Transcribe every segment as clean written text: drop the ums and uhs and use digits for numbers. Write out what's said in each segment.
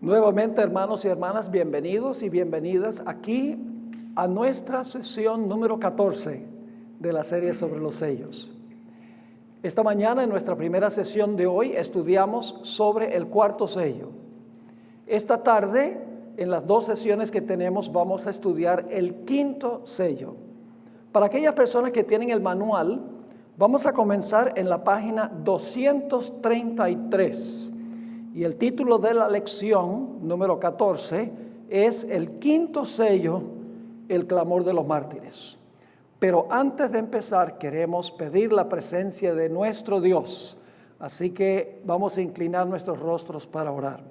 Nuevamente, hermanos y hermanas, bienvenidos y bienvenidas aquí a nuestra sesión número 14 de la serie sobre los sellos. Esta mañana, en nuestra primera sesión de hoy, estudiamos sobre el cuarto sello. Esta tarde, en las dos sesiones que tenemos, vamos a estudiar el quinto sello. Para aquellas personas que tienen el manual, vamos a comenzar en la página 233. Y el título de la lección número 14 es el quinto sello, el clamor de los mártires. Pero antes de empezar, queremos pedir la presencia de nuestro Dios. Así que vamos a inclinar nuestros rostros para orar.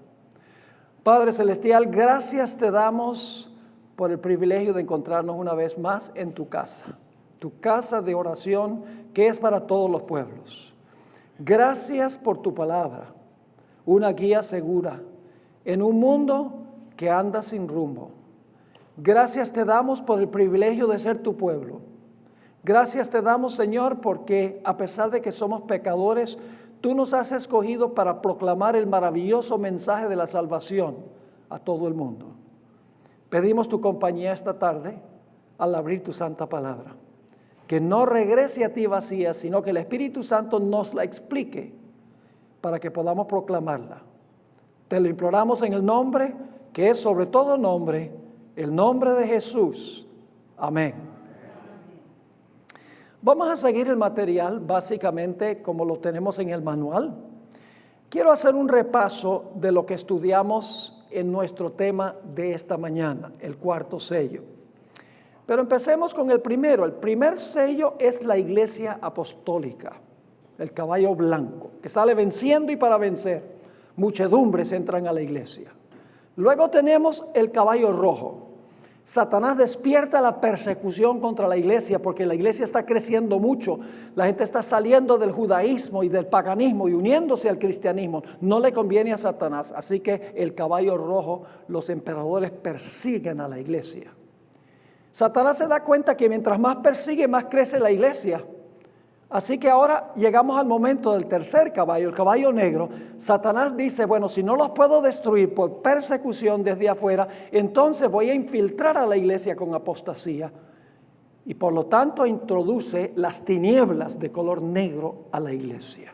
Padre Celestial, gracias te damos por el privilegio de encontrarnos una vez más en tu casa de oración que es para todos los pueblos. Gracias por tu palabra. Una guía segura en un mundo que anda sin rumbo. Gracias te damos por el privilegio de ser tu pueblo. Gracias te damos, Señor, porque a pesar de que somos pecadores, tú nos has escogido para proclamar el maravilloso mensaje de la salvación a todo el mundo. Pedimos tu compañía esta tarde al abrir tu santa palabra. Que no regrese a ti vacía, sino que el Espíritu Santo nos la explique para que podamos proclamarla. Te lo imploramos en el nombre que es sobre todo nombre, el nombre de Jesús. Amén. Vamos a seguir el material básicamente como lo tenemos en el manual. Quiero hacer un repaso de lo que estudiamos en nuestro tema de esta mañana, el cuarto sello. Pero empecemos con el primero. El primer sello es la iglesia apostólica. El caballo blanco, que sale venciendo y para vencer. Muchedumbres entran a la iglesia. Luego tenemos el caballo rojo. Satanás despierta la persecución contra la iglesia porque la iglesia está creciendo mucho. La gente está saliendo del judaísmo y del paganismo y uniéndose al cristianismo. No le conviene a Satanás. Así que el caballo rojo, los emperadores persiguen a la iglesia. Satanás se da cuenta que mientras más persigue, más crece la iglesia. Así que ahora llegamos al momento del tercer caballo, el caballo negro. Satanás dice, bueno, si no los puedo destruir por persecución desde afuera, entonces voy a infiltrar a la iglesia con apostasía. Y por lo tanto introduce las tinieblas de color negro a la iglesia.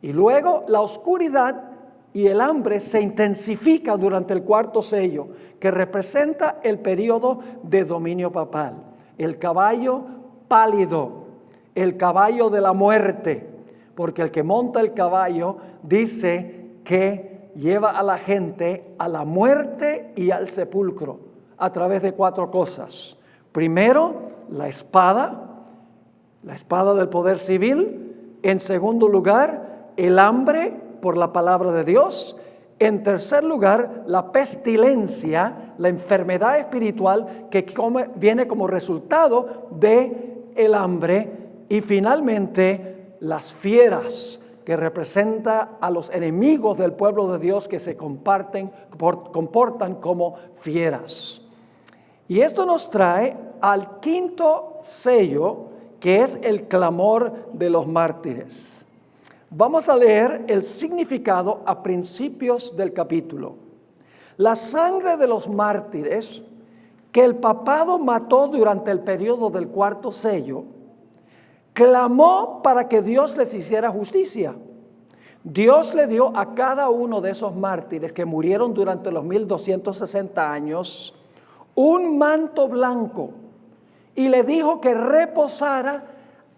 Y luego la oscuridad y el hambre se intensifica durante el cuarto sello, que representa el periodo de dominio papal. El caballo pálido. El caballo de la muerte, porque el que monta el caballo dice que lleva a la gente a la muerte y al sepulcro a través de 4 cosas. Primero, la espada del poder civil. En segundo lugar, el hambre por la palabra de Dios. En tercer lugar, la pestilencia, la enfermedad espiritual que viene como resultado de el hambre. Y finalmente, las fieras, que representa a los enemigos del pueblo de Dios que se comportan como fieras. Y esto nos trae al quinto sello, que es el clamor de los mártires. Vamos a leer el significado a principios del capítulo. La sangre de los mártires que el papado mató durante el periodo del cuarto sello, clamó para que Dios les hiciera justicia. Dios le dio a cada uno de esos mártires que murieron durante los 1260 años un manto blanco y le dijo que reposara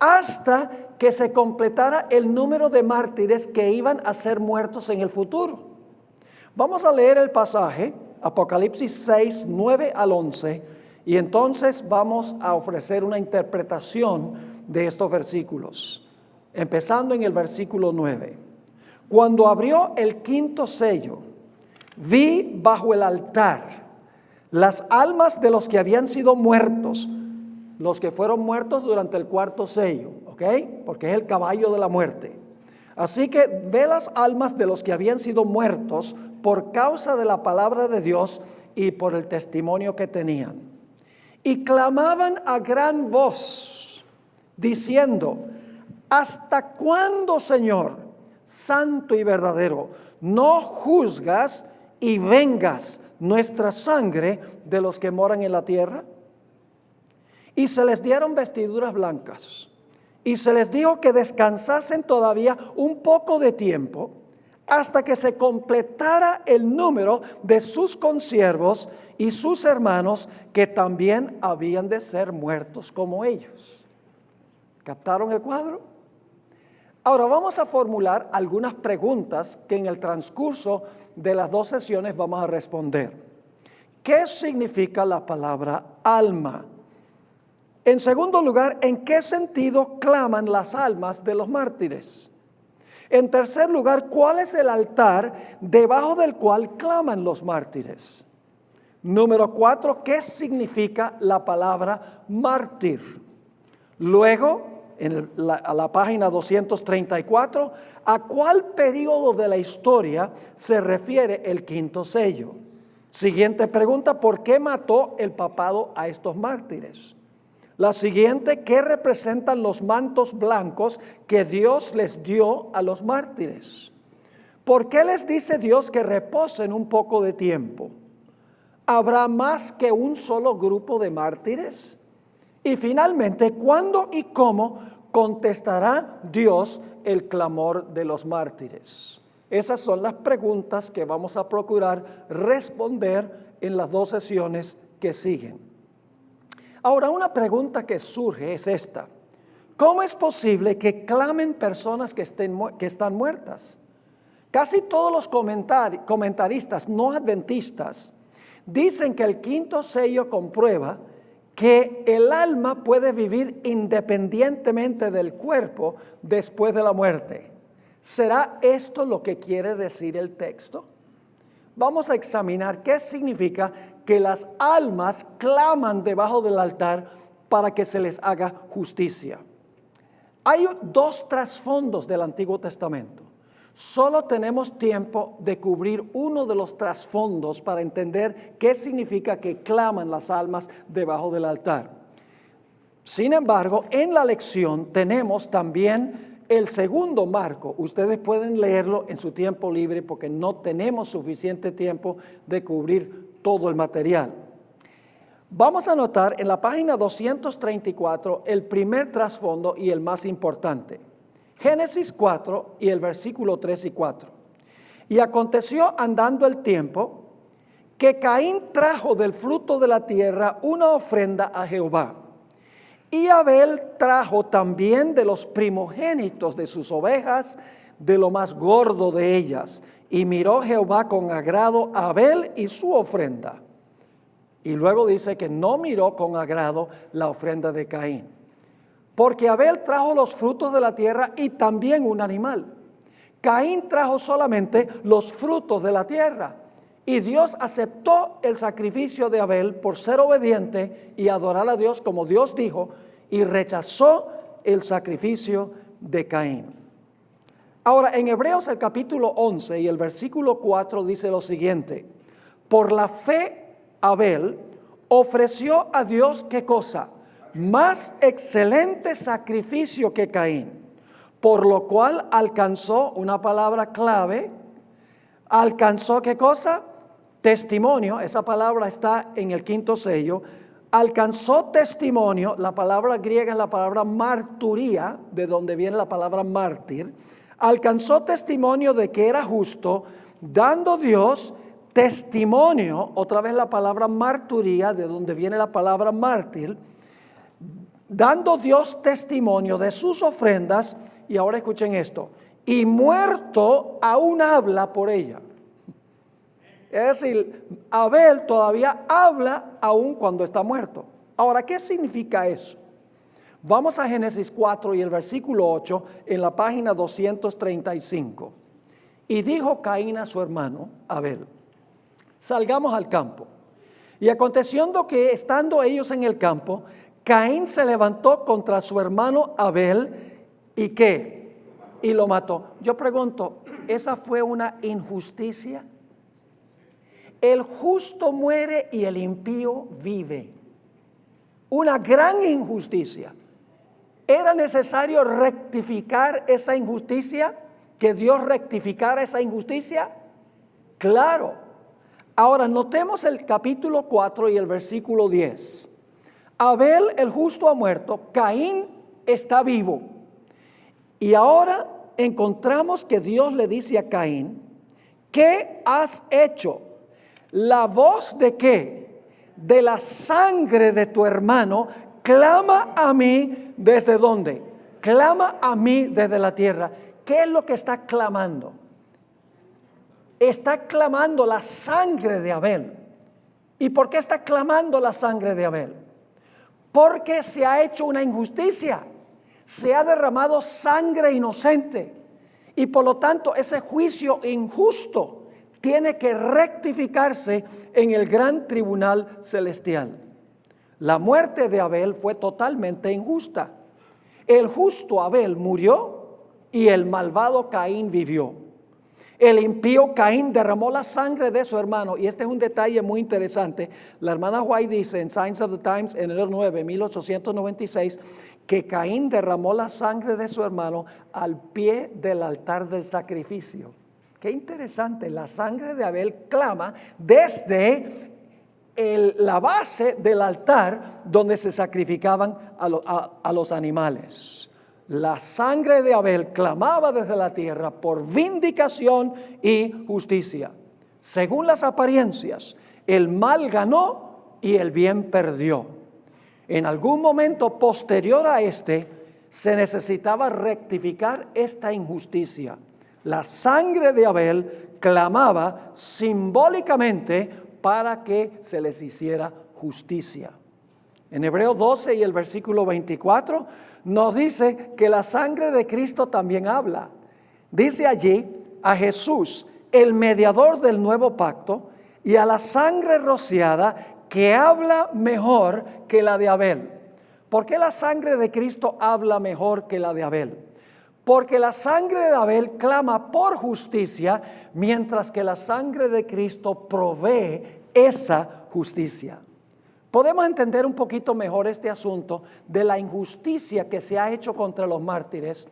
hasta que se completara el número de mártires que iban a ser muertos en el futuro. Vamos a leer el pasaje, Apocalipsis 6, 9 al 11, y entonces vamos a ofrecer una interpretación de estos versículos, empezando en el versículo 9. Cuando abrió el quinto sello, vi bajo el altar las almas de los que habían sido muertos, los que fueron muertos durante el cuarto sello, ¿ok? Porque es el caballo de la muerte. Así que ve las almas de los que habían sido muertos por causa de la palabra de Dios y por el testimonio que tenían. Y clamaban a gran voz, diciendo: ¿hasta cuándo, Señor, santo y verdadero, no juzgas y vengas nuestra sangre de los que moran en la tierra? Y se les dieron vestiduras blancas, y se les dijo que descansasen todavía un poco de tiempo, hasta que se completara el número de sus consiervos y sus hermanos, que también habían de ser muertos como ellos. ¿Captaron el cuadro? Ahora vamos a formular algunas preguntas que en el transcurso de las 2 sesiones vamos a responder. ¿Qué significa la palabra alma? En segundo lugar, ¿en qué sentido claman las almas de los mártires? En tercer lugar, ¿cuál es el altar debajo del cual claman los mártires? Número 4, ¿qué significa la palabra mártir? Luego, a la página 234, ¿a cuál periodo de la historia se refiere el quinto sello? Siguiente pregunta, ¿por qué mató el papado a estos mártires? La siguiente, ¿qué representan los mantos blancos que Dios les dio a los mártires? ¿Por qué les dice Dios que reposen un poco de tiempo? ¿Habrá más que un solo grupo de mártires? Y finalmente, ¿cuándo y cómo contestará Dios el clamor de los mártires? Esas son las preguntas que vamos a procurar responder en las 2 sesiones que siguen. Ahora, una pregunta que surge es esta: ¿cómo es posible que clamen personas que están muertas? Casi todos los comentaristas no adventistas dicen que el quinto sello comprueba que el alma puede vivir independientemente del cuerpo después de la muerte. ¿Será esto lo que quiere decir el texto? Vamos a examinar qué significa que las almas claman debajo del altar para que se les haga justicia. Hay 2 trasfondos del Antiguo Testamento. Solo tenemos tiempo de cubrir uno de los trasfondos para entender qué significa que claman las almas debajo del altar. Sin embargo, en la lección tenemos también el segundo marco. Ustedes pueden leerlo en su tiempo libre porque no tenemos suficiente tiempo de cubrir todo el material. Vamos a notar en la página 234 el primer trasfondo y el más importante. Génesis 4 y el versículo 3 y 4. Y aconteció andando el tiempo que Caín trajo del fruto de la tierra una ofrenda a Jehová. Y Abel trajo también de los primogénitos de sus ovejas, de lo más gordo de ellas. Y miró Jehová con agrado a Abel y su ofrenda. Y luego dice que no miró con agrado la ofrenda de Caín. Porque Abel trajo los frutos de la tierra y también un animal. Caín trajo solamente los frutos de la tierra. Y Dios aceptó el sacrificio de Abel por ser obediente y adorar a Dios como Dios dijo, y rechazó el sacrificio de Caín. Ahora, en Hebreos el capítulo 11 y el versículo 4 dice lo siguiente: por la fe Abel ofreció a Dios, ¿qué cosa? Más excelente sacrificio que Caín, por lo cual alcanzó, una palabra clave, alcanzó ¿qué cosa? Testimonio. Esa palabra está en el quinto sello. Alcanzó testimonio. La palabra griega es la palabra marturía, de donde viene la palabra mártir. Alcanzó testimonio de que era justo, dando Dios testimonio, otra vez la palabra marturía, de donde viene la palabra mártir, dando Dios testimonio de sus ofrendas. Y ahora escuchen esto: y muerto aún habla por ella. Es decir, Abel todavía habla aún cuando está muerto. Ahora, ¿qué significa eso? Vamos a Génesis 4 y el versículo 8 en la página 235. Y dijo Caín a su hermano Abel: salgamos al campo. Y aconteció que estando ellos en el campo, Caín se levantó contra su hermano Abel y ¿qué? Y lo mató. Yo pregunto, ¿esa fue una injusticia? El justo muere y el impío vive. Una gran injusticia. ¿Era necesario rectificar esa injusticia? ¿Que Dios rectificara esa injusticia? Claro. Ahora notemos el capítulo 4 y el versículo 10. Abel el justo ha muerto, Caín está vivo. Y ahora encontramos que Dios le dice a Caín: ¿qué has hecho? La voz de qué? De la sangre de tu hermano clama a mí. ¿Desde dónde? Clama a mí desde la tierra. ¿Qué es lo que está clamando? Está clamando la sangre de Abel. ¿Y por qué está clamando la sangre de Abel? Porque se ha hecho una injusticia. Se ha derramado sangre inocente. Y por lo tanto ese juicio injusto tiene que rectificarse en el gran tribunal celestial. La muerte de Abel fue totalmente injusta. El justo Abel murió y el malvado Caín vivió. El impío Caín derramó la sangre de su hermano. Y este es un detalle muy interesante. La hermana White dice en Signs of the Times, enero 9, 1896, que Caín derramó la sangre de su hermano al pie del altar del sacrificio. Qué interesante, la sangre de Abel clama desde la base del altar donde se sacrificaban a los animales. La sangre de Abel clamaba desde la tierra por vindicación y justicia. Según las apariencias, el mal ganó y el bien perdió. En algún momento posterior a se necesitaba rectificar esta injusticia. La sangre de Abel clamaba simbólicamente para que se les hiciera justicia. En Hebreos 12 y el versículo 24 nos dice que la sangre de Cristo también habla. Dice allí a Jesús, el mediador del nuevo pacto, y a la sangre rociada que habla mejor que la de Abel. ¿Por qué la sangre de Cristo habla mejor que la de Abel? Porque la sangre de Abel clama por justicia, mientras que la sangre de Cristo provee esa justicia. Podemos entender un poquito mejor este asunto de la injusticia que se ha hecho contra los mártires,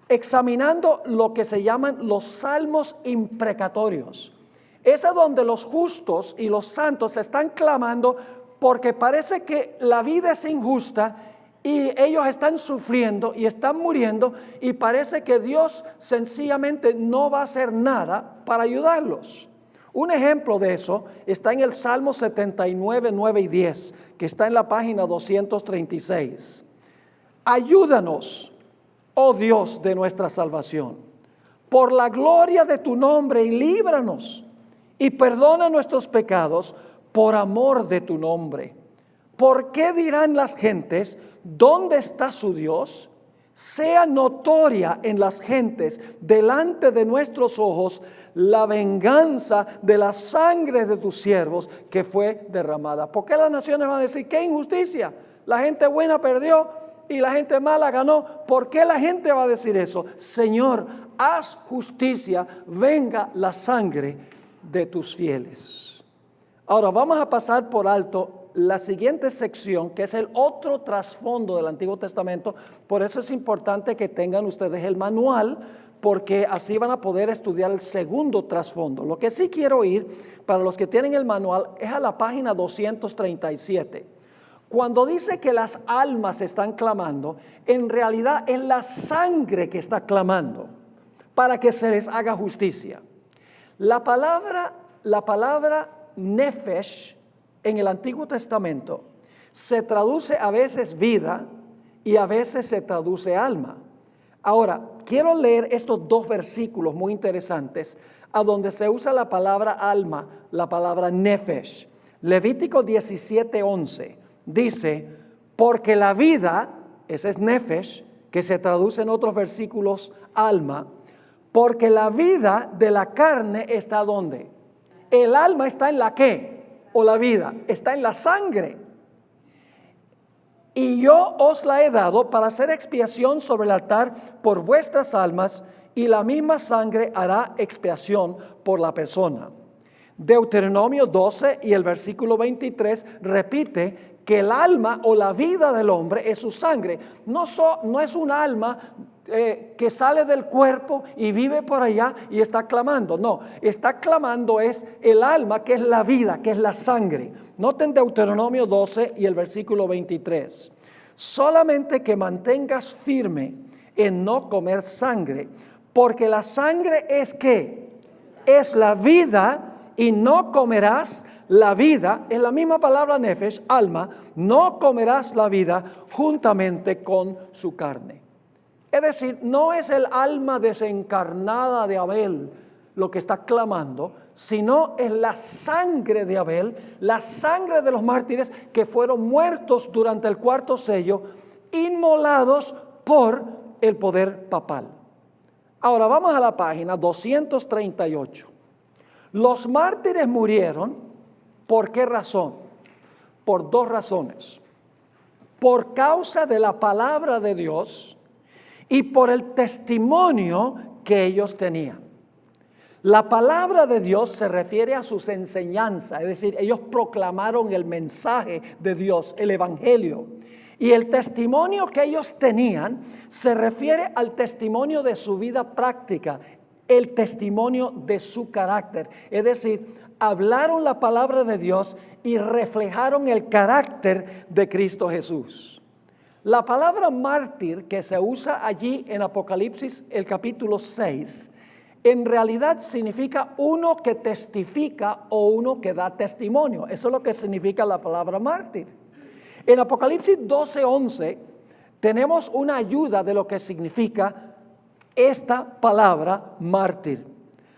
examinando lo que se llaman los salmos imprecatorios. Es a donde los justos y los santos están clamando porque parece que la vida es injusta y ellos están sufriendo y están muriendo, y parece que Dios sencillamente no va a hacer nada para ayudarlos. Un ejemplo de eso está en el Salmo 79, 9 y 10, que está en la página 236. Ayúdanos, oh Dios de nuestra salvación, por la gloria de tu nombre, y líbranos, y perdona nuestros pecados por amor de tu nombre. ¿Por qué dirán las gentes, dónde está su Dios? Sea notoria en las gentes, delante de nuestros ojos, la venganza de la sangre de tus siervos que fue derramada. ¿Por qué las naciones van a decir qué injusticia? La gente buena perdió y la gente mala ganó. ¿Por qué la gente va a decir eso? Señor, haz justicia, venga la sangre de tus fieles. Ahora vamos a pasar por alto la siguiente sección, que es el otro trasfondo del Antiguo Testamento. Por eso es importante que tengan ustedes el manual, porque así van a poder estudiar el segundo trasfondo. Lo que sí quiero ir, para los que tienen el manual, es a la página 237. Cuando dice que las almas están clamando, en realidad es la sangre que está clamando para que se les haga justicia. La palabra nefesh en el Antiguo Testamento se traduce a veces vida y a veces se traduce alma. Ahora, quiero leer estos dos versículos muy interesantes a donde se usa la palabra alma, la palabra nefesh. Levítico 17:11 dice, porque la vida, ese es nefesh, que se traduce en otros versículos alma, porque la vida de la carne está ¿dónde? El alma está en la ¿qué? O la vida está en la sangre. Y yo os la he dado para hacer expiación sobre el altar por vuestras almas, y la misma sangre hará expiación por la persona. Deuteronomio 12 y el versículo 23 repite que el alma o la vida del hombre es su sangre. No es un alma que sale del cuerpo y vive por allá y está clamando. No, está clamando es el alma, que es la vida, que es la sangre. Noten Deuteronomio 12 y el versículo 23. Solamente que mantengas firme en no comer sangre, porque la sangre es ¿qué? Es la vida, y no comerás la vida, es la misma palabra nefesh, alma, no comerás la vida juntamente con su carne. Es decir, no es el alma desencarnada de Abel lo que está clamando, sino es la sangre de Abel, la sangre de los mártires que fueron muertos durante el cuarto sello, inmolados por el poder papal. Ahora vamos a la página 238. Los mártires murieron, ¿por qué razón? Por dos razones. Por causa de la palabra de Dios y por el testimonio que ellos tenían. La palabra de Dios se refiere a sus enseñanzas, es decir, ellos proclamaron el mensaje de Dios, el evangelio. Y el testimonio que ellos tenían se refiere al testimonio de su vida práctica, el testimonio de su carácter. Es decir, hablaron la palabra de Dios y reflejaron el carácter de Cristo Jesús. La palabra mártir que se usa allí en Apocalipsis, el capítulo 6, en realidad significa uno que testifica o uno que da testimonio. Eso es lo que significa la palabra mártir. En Apocalipsis 12:11 tenemos una ayuda de lo que significa esta palabra mártir.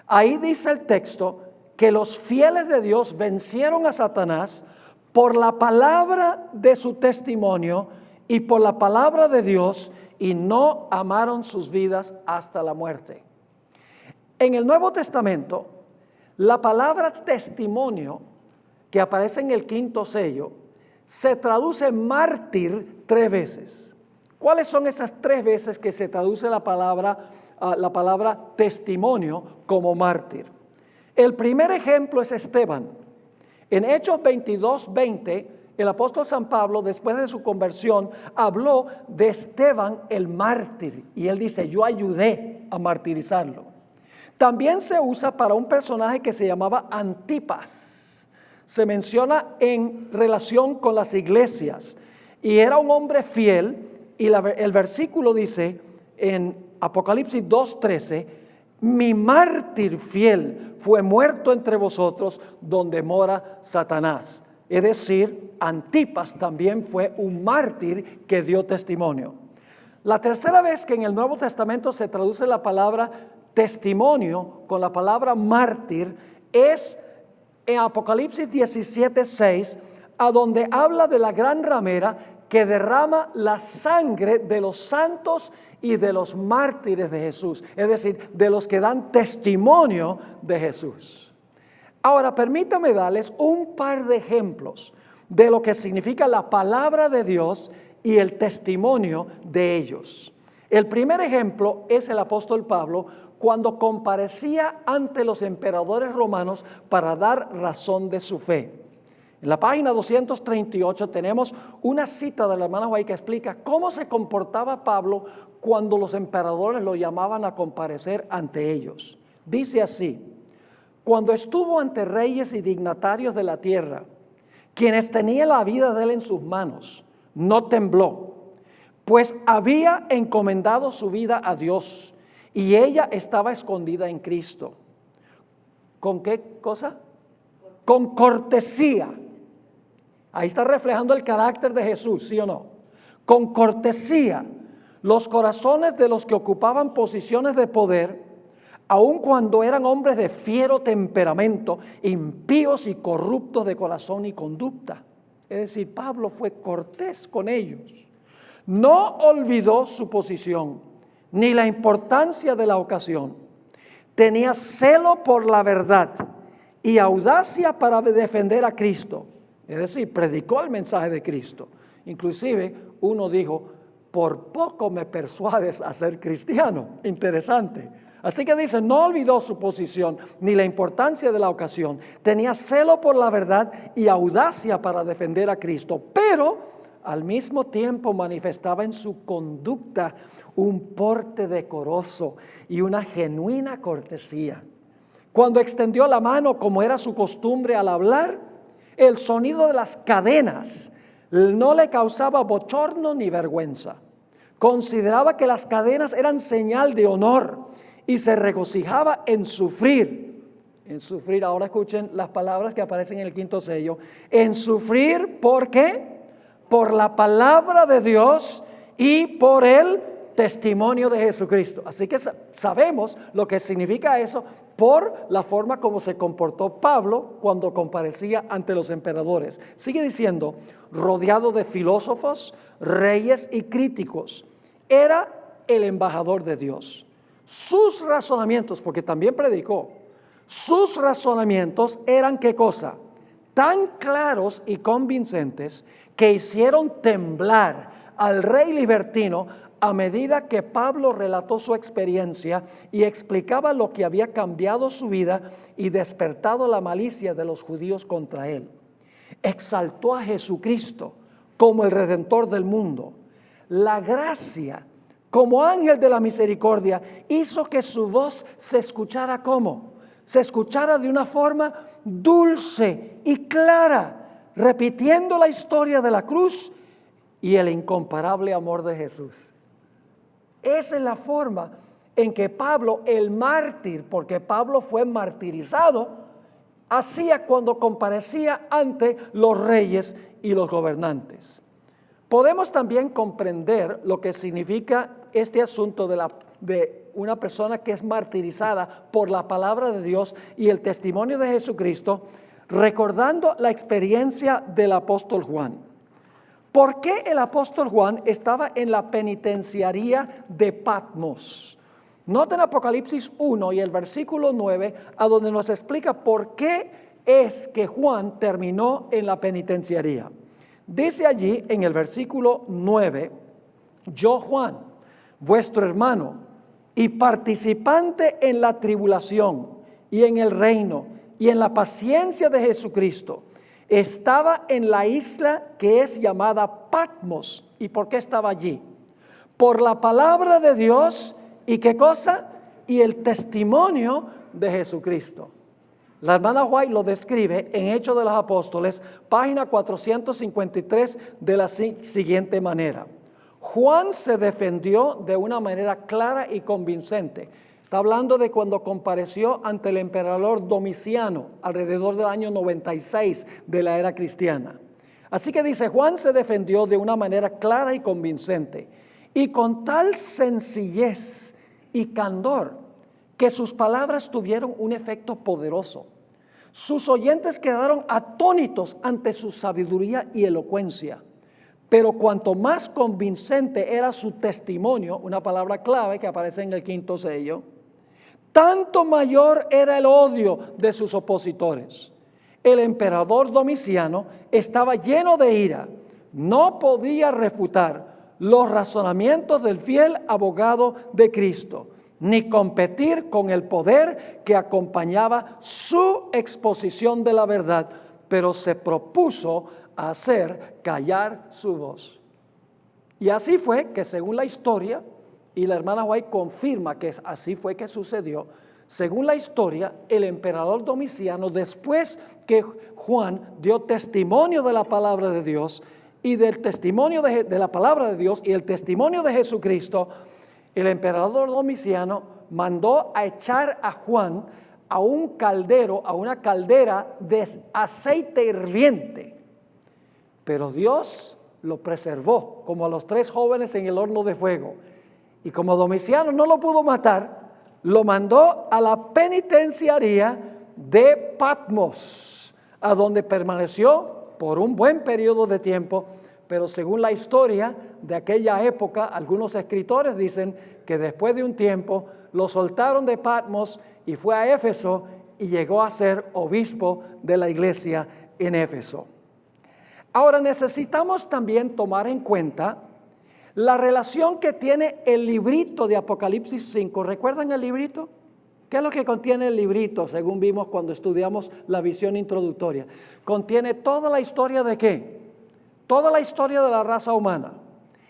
Ahí dice el texto que los fieles de Dios vencieron a Satanás por la palabra de su testimonio y por la palabra de Dios, y no amaron sus vidas hasta la muerte. En el Nuevo Testamento, la palabra testimonio, que aparece en el quinto sello, se traduce mártir 3 veces. ¿Cuáles son esas 3 veces que se traduce la palabra testimonio como mártir? El primer ejemplo es Esteban. En Hechos 22:20, el apóstol San Pablo, después de su conversión, habló de Esteban el mártir. Y él dice, yo ayudé a martirizarlo. También se usa para un personaje que se llamaba Antipas. Se menciona en relación con las iglesias. Y era un hombre fiel. Y el versículo dice en Apocalipsis 2:13, mi mártir fiel fue muerto entre vosotros donde mora Satanás. Es decir, Antipas también fue un mártir que dio testimonio. La tercera vez que en el Nuevo Testamento se traduce la palabra testimonio con la palabra mártir es en Apocalipsis 17:6, a donde habla de la gran ramera que derrama la sangre de los santos y de los mártires de Jesús, es decir, de los que dan testimonio de Jesús. Ahora, permítame darles un par de ejemplos de lo que significa la palabra de Dios y el testimonio de ellos. El primer ejemplo es el apóstol Pablo cuando comparecía ante los emperadores romanos para dar razón de su fe. En la página 238 tenemos una cita de la hermana White que explica cómo se comportaba Pablo cuando los emperadores lo llamaban a comparecer ante ellos. Dice así: cuando estuvo ante reyes y dignatarios de la tierra, quienes tenían la vida de él en sus manos, no tembló, pues había encomendado su vida a Dios y ella estaba escondida en Cristo. ¿Con qué cosa? Con cortesía. Ahí está reflejando el carácter de Jesús, ¿sí o no? Con cortesía, los corazones de los que ocupaban posiciones de poder, aun cuando eran hombres de fiero temperamento, impíos y corruptos de corazón y conducta. Es decir, Pablo fue cortés con ellos. No olvidó su posición ni la importancia de la ocasión. Tenía celo por la verdad y audacia para defender a Cristo. Es decir, predicó el mensaje de Cristo. Inclusive uno dijo, por poco me persuades a ser cristiano. Interesante. Así que dice, no olvidó su posición ni la importancia de la ocasión. Tenía celo por la verdad y audacia para defender a Cristo. Pero al mismo tiempo manifestaba en su conducta un porte decoroso y una genuina cortesía. Cuando extendió la mano, como era su costumbre al hablar, el sonido de las cadenas no le causaba bochorno ni vergüenza. Consideraba que las cadenas eran señal de honor y se regocijaba en sufrir. En sufrir, ahora escuchen las palabras que aparecen en el quinto sello. En sufrir, ¿por qué? Por la palabra de Dios y por el testimonio de Jesucristo. Así que sabemos lo que significa eso por la forma como se comportó Pablo cuando comparecía ante los emperadores. Sigue diciendo, rodeado de filósofos, reyes y críticos, era el embajador de Dios. Sus razonamientos, porque también predicó, sus razonamientos eran ¿qué cosa? Tan claros y convincentes que hicieron temblar al rey libertino a medida que Pablo relató su experiencia y explicaba lo que había cambiado su vida y despertado la malicia de los judíos contra él. Exaltó a Jesucristo como el Redentor del mundo. La gracia, como ángel de la misericordia, hizo que su voz se escuchara ¿cómo? Se escuchara de una forma dulce y clara, repitiendo la historia de la cruz y el incomparable amor de Jesús. Esa es la forma en que Pablo, el mártir, porque Pablo fue martirizado, hacía cuando comparecía ante los reyes y los gobernantes. Podemos también comprender lo que significa este asunto de una persona que es martirizada por la palabra de Dios y el testimonio de Jesucristo, recordando la experiencia del apóstol Juan. ¿Por qué el apóstol Juan estaba en la penitenciaría de Patmos? Noten Apocalipsis 1 y el versículo 9, a donde nos explica por qué es que Juan terminó en la penitenciaría. Dice allí en el versículo 9, yo Juan, vuestro hermano y participante en la tribulación y en el reino y en la paciencia de Jesucristo, estaba en la isla que es llamada Patmos. ¿Y por qué estaba allí? Por la palabra de Dios y ¿qué cosa? Y el testimonio de Jesucristo. La hermana White lo describe en Hechos de los Apóstoles, página 453, de la siguiente manera. Juan se defendió de una manera clara y convincente. Está hablando de cuando compareció ante el emperador Domiciano alrededor del año 96 de la era cristiana. Así que dice, Juan se defendió de una manera clara y convincente y con tal sencillez y candor que sus palabras tuvieron un efecto poderoso. Sus oyentes quedaron atónitos ante su sabiduría y elocuencia. Pero cuanto más convincente era su testimonio, una palabra clave que aparece en el quinto sello, tanto mayor era el odio de sus opositores. El emperador Domiciano estaba lleno de ira. No podía refutar los razonamientos del fiel abogado de Cristo, ni competir con el poder que acompañaba su exposición de la verdad, pero se propuso hacer callar su voz. Y así fue que según la historia, y la hermana White confirma que así fue que sucedió, según la historia, el emperador Domiciano, después que Juan dio testimonio de la palabra de Dios y del testimonio de la palabra de Dios y el testimonio de Jesucristo, el emperador Domiciano mandó a echar a Juan a un caldero, a una caldera de aceite hirviente. Pero Dios lo preservó, como a los 3 jóvenes en el horno de fuego. Y como Domiciano no lo pudo matar, lo mandó a la penitenciaría de Patmos, a donde permaneció por un buen periodo de tiempo. Pero según la historia de aquella época, algunos escritores dicen que después de un tiempo lo soltaron de Patmos y fue a Éfeso y llegó a ser obispo de la iglesia en Éfeso. Ahora necesitamos también tomar en cuenta la relación que tiene el librito de Apocalipsis 5. ¿Recuerdan el librito? ¿Qué es lo que contiene el librito? Según vimos cuando estudiamos la visión introductoria. Contiene toda la historia de ¿qué? toda la historia de la raza humana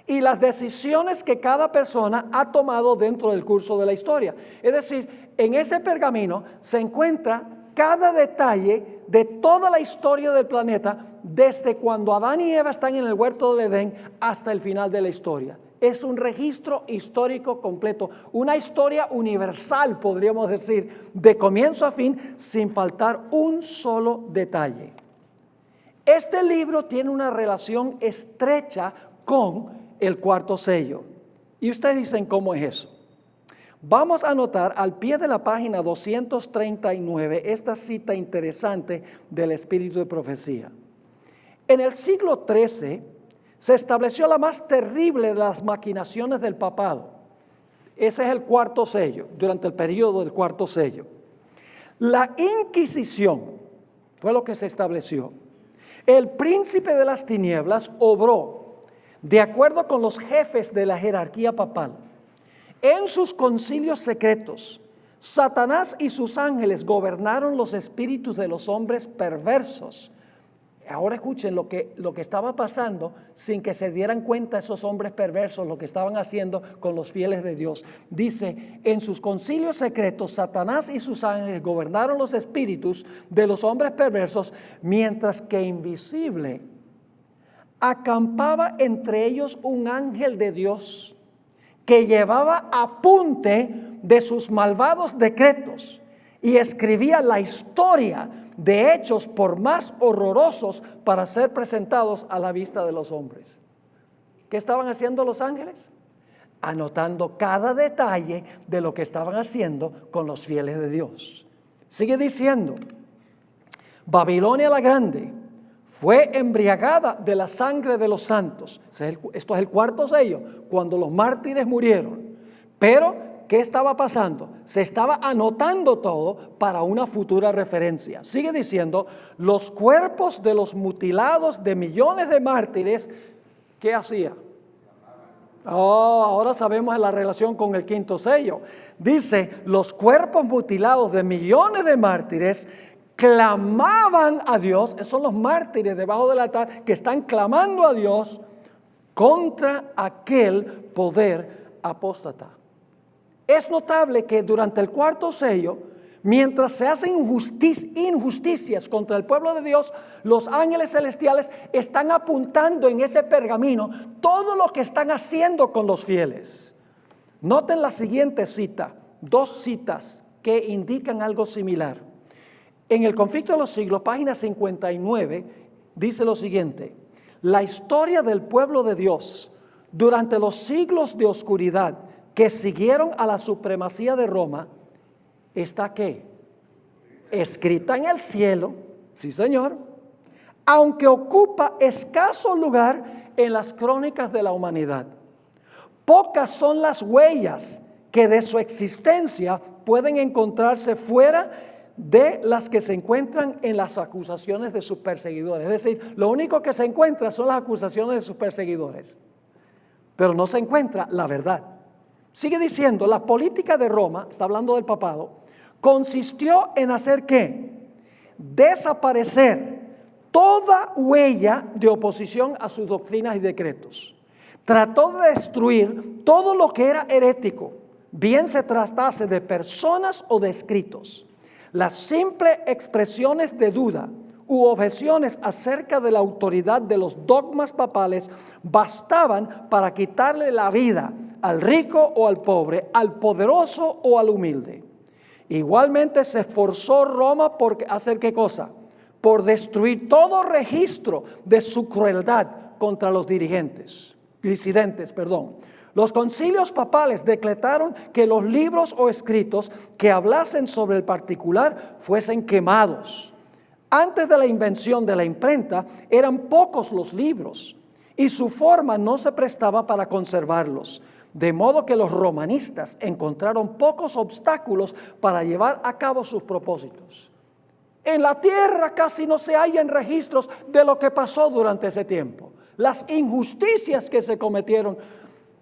y las decisiones que cada persona ha tomado dentro del curso de la historia. Es decir, en ese pergamino se encuentra cada detalle de toda la historia del planeta, desde cuando Adán y Eva están en el huerto del Edén hasta el final de la historia. Es un registro histórico completo, una historia universal, podríamos decir, de comienzo a fin, sin faltar un solo detalle. Este libro tiene una relación estrecha con el cuarto sello. Y ustedes dicen, ¿cómo es eso? Vamos a anotar al pie de la página 239 esta cita interesante del Espíritu de Profecía. En el siglo XIII se estableció la más terrible de las maquinaciones del papado. Ese es el cuarto sello, durante el periodo del cuarto sello. La Inquisición fue lo que se estableció. El príncipe de las tinieblas obró de acuerdo con los jefes de la jerarquía papal. En sus concilios secretos, Satanás y sus ángeles gobernaron los espíritus de los hombres perversos. Ahora escuchen lo que estaba pasando sin que se dieran cuenta esos hombres perversos, lo que estaban haciendo con los fieles de Dios. Dice, en sus concilios secretos, Satanás y sus ángeles gobernaron los espíritus de los hombres perversos, mientras que invisible acampaba entre ellos un ángel de Dios que llevaba apunte de sus malvados decretos y escribía la historia de hechos por más horrorosos para ser presentados a la vista de los hombres. ¿Qué estaban haciendo los ángeles? Anotando cada detalle de lo que estaban haciendo con los fieles de Dios. Sigue diciendo, Babilonia la Grande fue embriagada de la sangre de los santos. Esto es el cuarto sello, cuando los mártires murieron. Pero, ¿qué estaba pasando? Se estaba anotando todo para una futura referencia. Sigue diciendo, los cuerpos de los mutilados de millones de mártires, ¿qué hacía? Ahora sabemos la relación con el quinto sello. Dice, los cuerpos mutilados de millones de mártires clamaban a Dios. Esos son los mártires debajo del altar que están clamando a Dios contra aquel poder apóstata. Es notable que durante el cuarto sello, mientras se hacen injusticias contra el pueblo de Dios, los ángeles celestiales están apuntando en ese pergamino todo lo que están haciendo con los fieles. Noten la siguiente cita, dos citas que indican algo similar. En el Conflicto de los Siglos, página 59, dice lo siguiente: la historia del pueblo de Dios durante los siglos de oscuridad que siguieron a la supremacía de Roma está ¿qué? Escrita en el cielo, sí señor, aunque ocupa escaso lugar en las crónicas de la humanidad. Pocas son las huellas que de su existencia pueden encontrarse fuera de las que se encuentran en las acusaciones de sus perseguidores. Es decir, lo único que se encuentra son las acusaciones de sus perseguidores, pero no se encuentra la verdad. Sigue diciendo, la política de Roma, está hablando del papado, consistió en hacer ¿qué? Desaparecer toda huella de oposición a sus doctrinas y decretos. Trató de destruir todo lo que era herético, bien se tratase de personas o de escritos. Las simples expresiones de duda u objeciones acerca de la autoridad de los dogmas papales bastaban para quitarle la vida al rico o al pobre, al poderoso o al humilde. Igualmente se esforzó Roma por hacer ¿qué cosa? Por destruir todo registro de su crueldad contra los disidentes. Los concilios papales decretaron que los libros o escritos que hablasen sobre el particular fuesen quemados. Antes de la invención de la imprenta eran pocos los libros y su forma no se prestaba para conservarlos, de modo que los romanistas encontraron pocos obstáculos para llevar a cabo sus propósitos. En la tierra casi no se hallan registros de lo que pasó durante ese tiempo, las injusticias que se cometieron,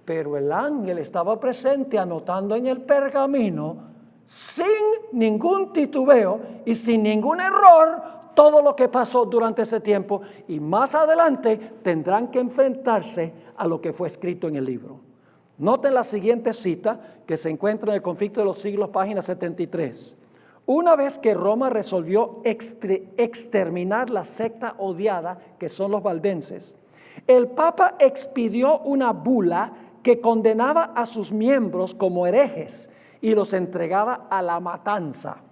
pero el ángel estaba presente anotando en el pergamino sin ningún titubeo y sin ningún error todo lo que pasó durante ese tiempo y más adelante tendrán que enfrentarse a lo que fue escrito en el libro. Noten la siguiente cita que se encuentra en el Conflicto de los Siglos, página 73. Una vez que Roma resolvió exterminar la secta odiada que son los valdenses, el Papa expidió una bula que condenaba a sus miembros como herejes y los entregaba a la matanza.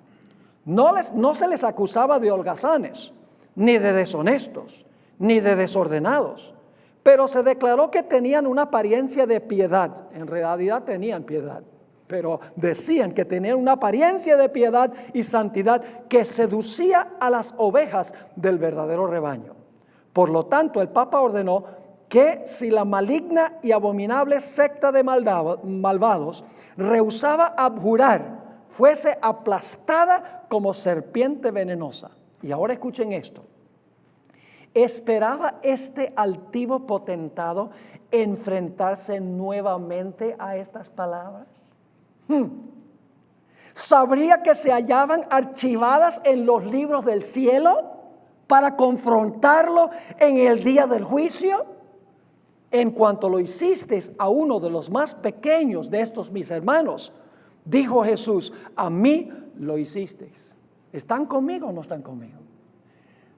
No se les acusaba de holgazanes, ni de deshonestos, ni de desordenados, pero se declaró que tenían una apariencia de piedad. En realidad tenían piedad, pero decían que tenían una apariencia de piedad y santidad que seducía a las ovejas del verdadero rebaño. Por lo tanto, el Papa ordenó que si la maligna y abominable secta de malvados rehusaba abjurar, fuese aplastada como serpiente venenosa. Y ahora escuchen esto. ¿Esperaba este altivo potentado enfrentarse nuevamente a estas palabras? ¿Sabría que se hallaban archivadas en los libros del cielo para confrontarlo en el día del juicio? En cuanto lo hicisteis a uno de los más pequeños de estos mis hermanos, dijo Jesús, a mí lo hicisteis. ¿Están conmigo o no están conmigo?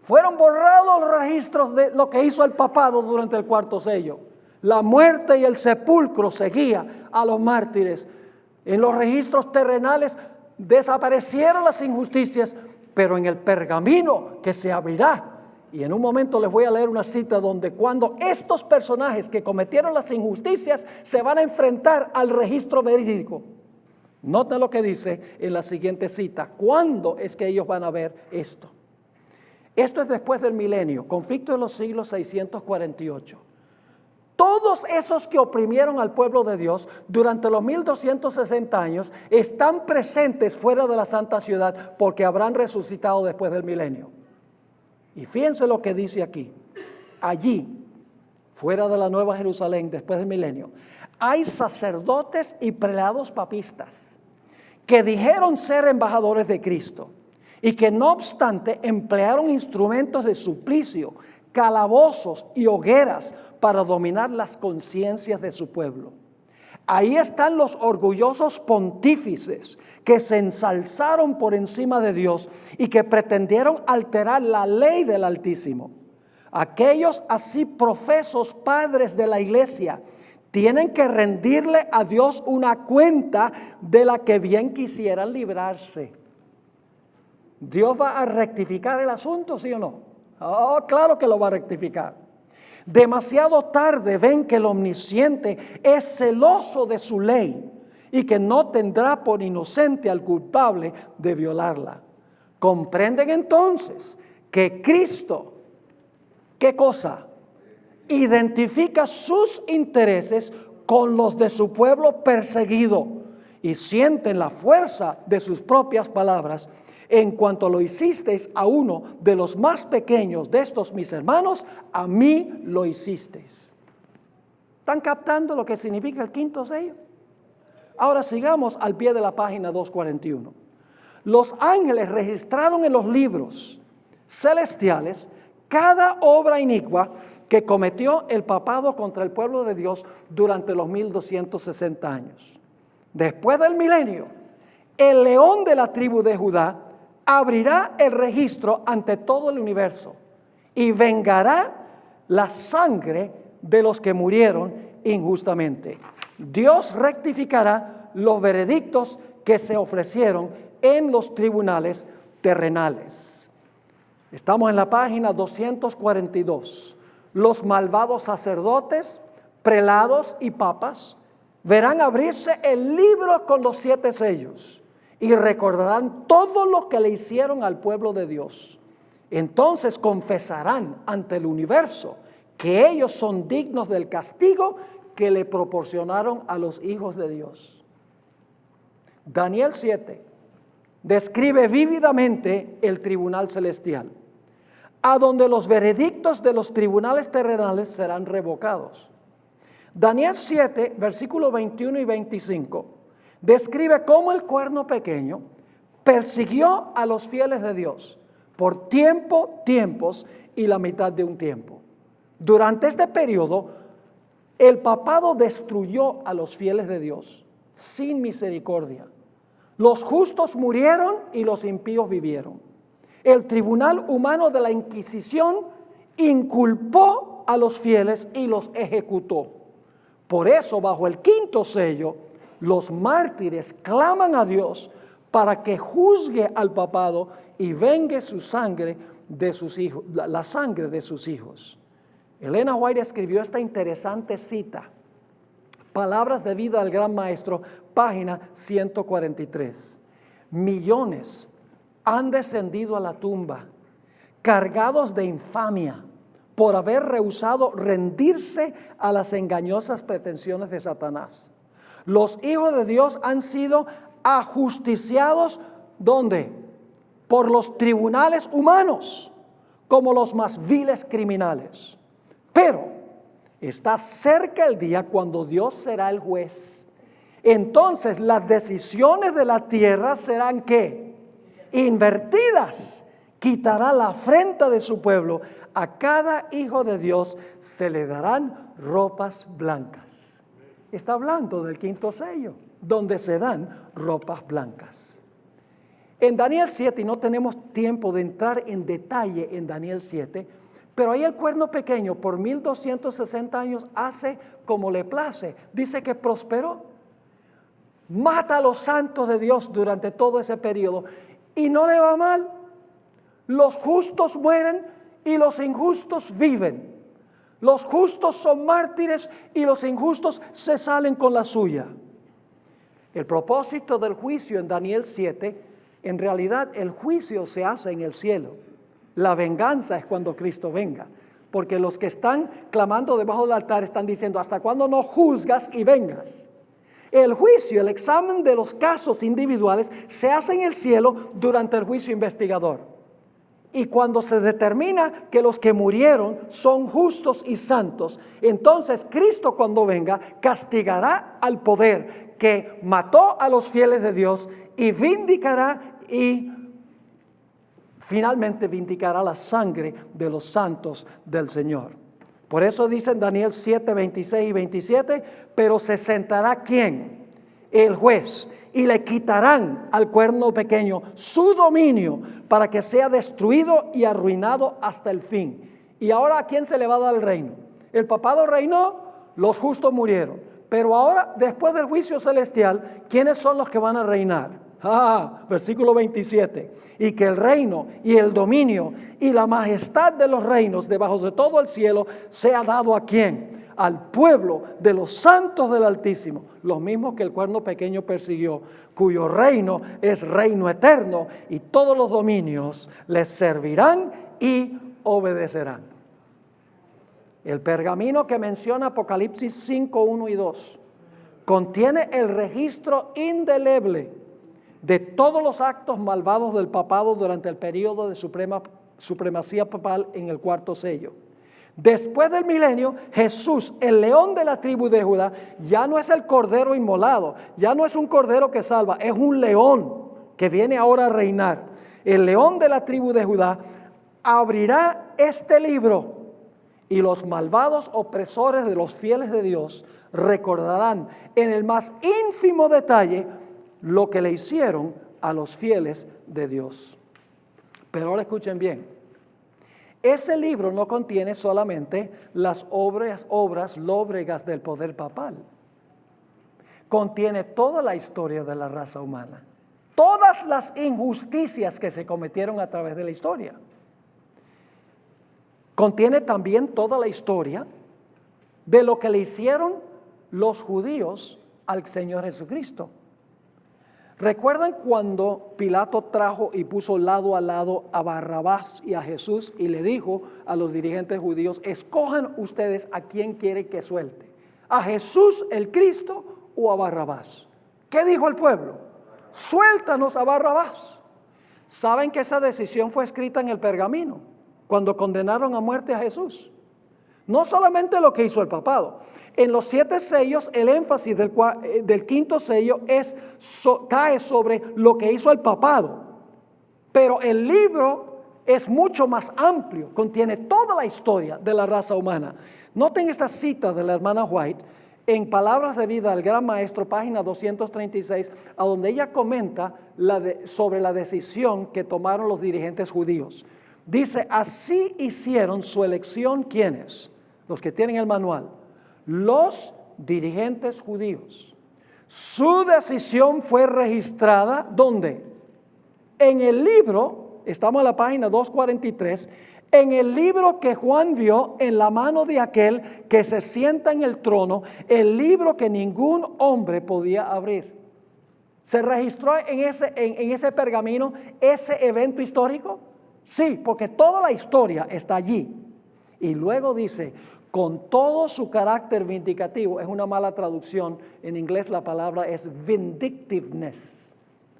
Fueron borrados los registros de lo que hizo el papado durante el cuarto sello. La muerte y el sepulcro seguía a los mártires. En los registros terrenales desaparecieron las injusticias, pero en el pergamino que se abrirá. Y en un momento les voy a leer una cita donde cuando estos personajes que cometieron las injusticias se van a enfrentar al registro verídico. Noten lo que dice en la siguiente cita. ¿Cuándo es que ellos van a ver esto? Esto es después del milenio, conflicto de los siglos 648. Todos esos que oprimieron al pueblo de Dios durante los 1260 años están presentes fuera de la santa ciudad porque habrán resucitado después del milenio. Y fíjense lo que dice aquí. Allí, fuera de la Nueva Jerusalén, después del milenio, hay sacerdotes y prelados papistas que dijeron ser embajadores de Cristo y que no obstante emplearon instrumentos de suplicio, calabozos y hogueras para dominar las conciencias de su pueblo. Ahí están los orgullosos pontífices que se ensalzaron por encima de Dios y que pretendieron alterar la ley del Altísimo. Aquellos así profesos padres de la iglesia tienen que rendirle a Dios una cuenta de la que bien quisieran librarse. ¿Dios va a rectificar el asunto, sí o no? Oh, claro que lo va a rectificar. Demasiado tarde ven que el omnisciente es celoso de su ley y que no tendrá por inocente al culpable de violarla. Comprenden entonces que Cristo, ¿qué cosa? Identifica sus intereses con los de su pueblo perseguido y sienten la fuerza de sus propias palabras. En cuanto lo hicisteis a uno de los más pequeños de estos mis hermanos, a mí lo hicisteis. ¿Están captando lo que significa el quinto sello? Ahora sigamos al pie de la página 241. Los ángeles registraron en los libros celestiales cada obra inicua que cometió el papado contra el pueblo de Dios durante los 1260 años. Después del milenio, el león de la tribu de Judá abrirá el registro ante todo el universo y vengará la sangre de los que murieron injustamente. Dios rectificará los veredictos que se ofrecieron en los tribunales terrenales. Estamos en la página 242. Los malvados sacerdotes, prelados y papas verán abrirse el libro con los 7 sellos. Y recordarán todo lo que le hicieron al pueblo de Dios. Entonces confesarán ante el universo que ellos son dignos del castigo que le proporcionaron a los hijos de Dios. Daniel 7 describe vívidamente el tribunal celestial, a donde los veredictos de los tribunales terrenales serán revocados. Daniel 7, versículos 21 y 25. Describe cómo el cuerno pequeño persiguió a los fieles de Dios por tiempos y la mitad de un tiempo. Durante este periodo, el papado destruyó a los fieles de Dios sin misericordia. Los justos murieron y los impíos vivieron. El tribunal humano de la Inquisición inculpó a los fieles y los ejecutó. Por eso, bajo el quinto sello, los mártires claman a Dios para que juzgue al papado y vengue su sangre de sus hijos, la sangre de sus hijos. Elena White escribió esta interesante cita, Palabras de vida del Gran Maestro, página 143. Millones han descendido a la tumba, cargados de infamia, por haber rehusado rendirse a las engañosas pretensiones de Satanás. Los hijos de Dios han sido ajusticiados, ¿dónde? Por los tribunales humanos, como los más viles criminales. Pero está cerca el día cuando Dios será el juez. Entonces las decisiones de la tierra serán ¿qué? Invertidas. Quitará la afrenta de su pueblo. A cada hijo de Dios se le darán ropas blancas. Está hablando del quinto sello, donde se dan ropas blancas. En Daniel 7, y no tenemos tiempo de entrar en detalle en Daniel 7, pero ahí el cuerno pequeño por 1260 años hace como le place. Dice que prosperó. Mata a los santos de Dios durante todo ese periodo y no le va mal. Los justos mueren y los injustos viven. Los justos son mártires y los injustos se salen con la suya. El propósito del juicio en Daniel 7, en realidad el juicio se hace en el cielo. La venganza es cuando Cristo venga, porque los que están clamando debajo del altar están diciendo: ¿hasta cuándo no juzgas y vengas? El juicio, el examen de los casos individuales se hace en el cielo durante el juicio investigador. Y cuando se determina que los que murieron son justos y santos, entonces Cristo, cuando venga, castigará al poder que mató a los fieles de Dios y vindicará y finalmente vindicará la sangre de los santos del Señor. Por eso dice en Daniel 7, 26 y 27, pero se sentará ¿quién? El juez, y le quitarán al cuerno pequeño su dominio para que sea destruido y arruinado hasta el fin. Y ahora ¿a quién se le va a dar el reino? El papado reinó, los justos murieron. Pero ahora, después del juicio celestial, ¿quiénes son los que van a reinar? Versículo 27. Y que el reino y el dominio y la majestad de los reinos debajo de todo el cielo sea dado ¿a quién? Al pueblo de los santos del Altísimo, los mismos que el cuerno pequeño persiguió, cuyo reino es reino eterno, y todos los dominios les servirán y obedecerán. El pergamino que menciona Apocalipsis 5, 1 y 2 contiene el registro indeleble de todos los actos malvados del papado durante el periodo de supremacía papal en el cuarto sello. Después del milenio, Jesús, el león de la tribu de Judá, ya no es el cordero inmolado, ya no es un cordero que salva, es un león que viene ahora a reinar. El león de la tribu de Judá abrirá este libro y los malvados opresores de los fieles de Dios recordarán en el más ínfimo detalle lo que le hicieron a los fieles de Dios. Pero ahora escuchen bien. Ese libro no contiene solamente las obras lóbregas del poder papal. Contiene toda la historia de la raza humana. Todas las injusticias que se cometieron a través de la historia. Contiene también toda la historia de lo que le hicieron los judíos al Señor Jesucristo. ¿Recuerdan cuando Pilato trajo y puso lado a lado a Barrabás y a Jesús y le dijo a los dirigentes judíos: escojan ustedes a quién quieren que suelte, a Jesús el Cristo o a Barrabás? ¿Qué dijo el pueblo? Suéltanos a Barrabás. ¿Saben que esa decisión fue escrita en el pergamino cuando condenaron a muerte a Jesús? No solamente lo que hizo el papado. En los 7 sellos, el énfasis del quinto sello cae sobre lo que hizo el papado. Pero el libro es mucho más amplio, contiene toda la historia de la raza humana. Noten esta cita de la hermana White en Palabras de Vida al Gran Maestro, página 236, a donde ella comenta sobre la decisión que tomaron los dirigentes judíos. Dice, así hicieron su elección, ¿quiénes? Los que tienen el manual. Los dirigentes judíos. Su decisión fue registrada, ¿dónde? En el libro, estamos en la página 243, en el libro que Juan vio en la mano de aquel que se sienta en el trono, el libro que ningún hombre podía abrir. ¿Se registró en ese pergamino ese evento histórico? Sí, porque toda la historia está allí. Y luego dice, con todo su carácter vindicativo, es una mala traducción, en inglés la palabra es vindictiveness.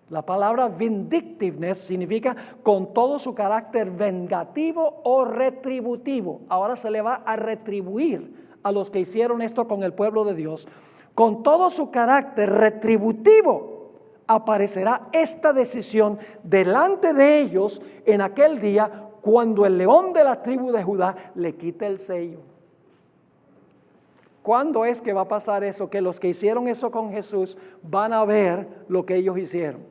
La palabra vindictiveness significa con todo su carácter vengativo o retributivo. Ahora se le va a retribuir a los que hicieron esto con el pueblo de Dios. Con todo su carácter retributivo aparecerá esta decisión delante de ellos en aquel día cuando el león de la tribu de Judá le quite el sello. ¿Cuándo es que va a pasar eso? Que los que hicieron eso con Jesús van a ver lo que ellos hicieron.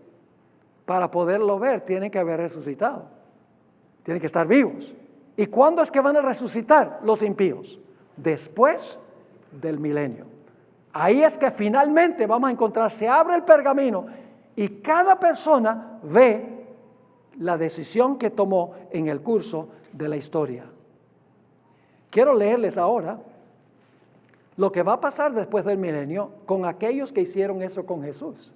Para poderlo ver, tienen que haber resucitado. Tienen que estar vivos. ¿Y cuándo es que van a resucitar los impíos? Después del milenio. Ahí es que finalmente vamos a encontrar, se abre el pergamino y cada persona ve la decisión que tomó en el curso de la historia. Quiero leerles ahora lo que va a pasar después del milenio con aquellos que hicieron eso con Jesús.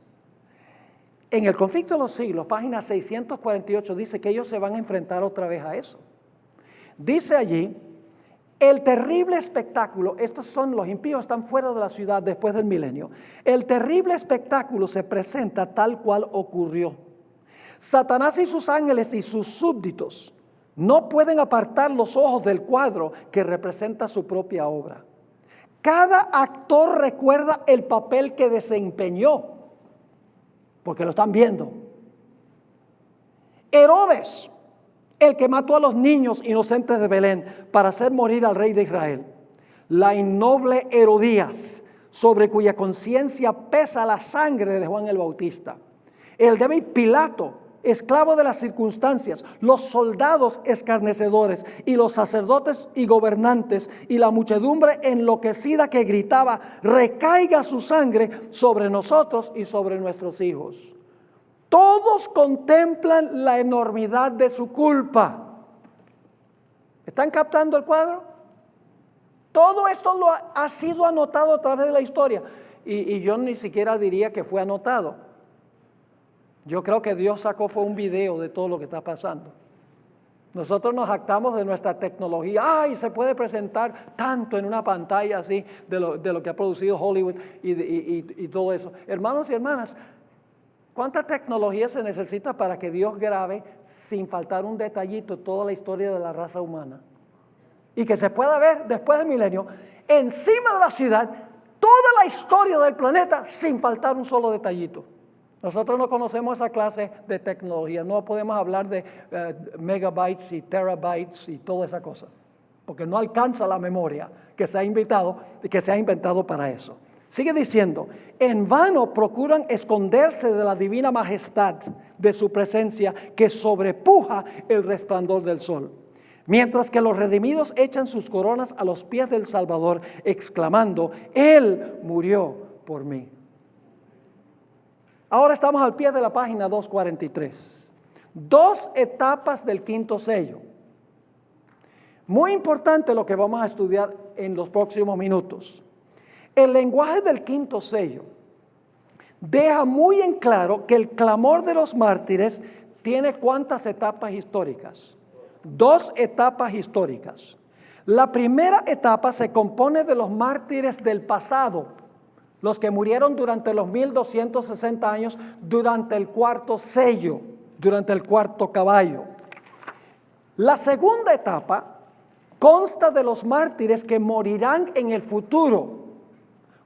En el conflicto de los siglos, página 648, dice que ellos se van a enfrentar otra vez a eso. Dice allí, el terrible espectáculo, estos son los impíos, están fuera de la ciudad después del milenio. El terrible espectáculo se presenta tal cual ocurrió. Satanás y sus ángeles y sus súbditos no pueden apartar los ojos del cuadro que representa su propia obra. Cada actor recuerda el papel que desempeñó, porque lo están viendo. Herodes, el que mató a los niños inocentes de Belén para hacer morir al rey de Israel. La innoble Herodías, sobre cuya conciencia pesa la sangre de Juan el Bautista. El débil Pilato, esclavo de las circunstancias, los soldados escarnecedores y los sacerdotes y gobernantes y la muchedumbre enloquecida que gritaba, recaiga su sangre sobre nosotros y sobre nuestros hijos. Todos contemplan la enormidad de su culpa. ¿Están captando el cuadro? Todo esto ha sido anotado a través de la historia y yo ni siquiera diría que fue anotado. Yo creo que Dios fue un video de todo lo que está pasando. Nosotros nos jactamos de nuestra tecnología. ¡Ay! Se puede presentar tanto en una pantalla así de lo que ha producido Hollywood y todo eso. Hermanos y hermanas, ¿cuánta tecnología se necesita para que Dios grabe sin faltar un detallito toda la historia de la raza humana? Y que se pueda ver después del milenio, encima de la ciudad, toda la historia del planeta sin faltar un solo detallito. Nosotros no conocemos esa clase de tecnología, no podemos hablar de megabytes y terabytes y toda esa cosa, porque no alcanza la memoria que se ha inventado para eso. Sigue diciendo, en vano procuran esconderse de la divina majestad de su presencia que sobrepuja el resplandor del sol, mientras que los redimidos echan sus coronas a los pies del Salvador, exclamando, Él murió por mí. Ahora estamos al pie de la página 243. Dos etapas del quinto sello. Muy importante lo que vamos a estudiar en los próximos minutos. El lenguaje del quinto sello deja muy en claro que el clamor de los mártires tiene ¿cuántas etapas históricas? Dos etapas históricas. La primera etapa se compone de los mártires del pasado, los que murieron durante los 1260 años, durante el cuarto sello, durante el cuarto caballo. La segunda etapa consta de los mártires que morirán en el futuro,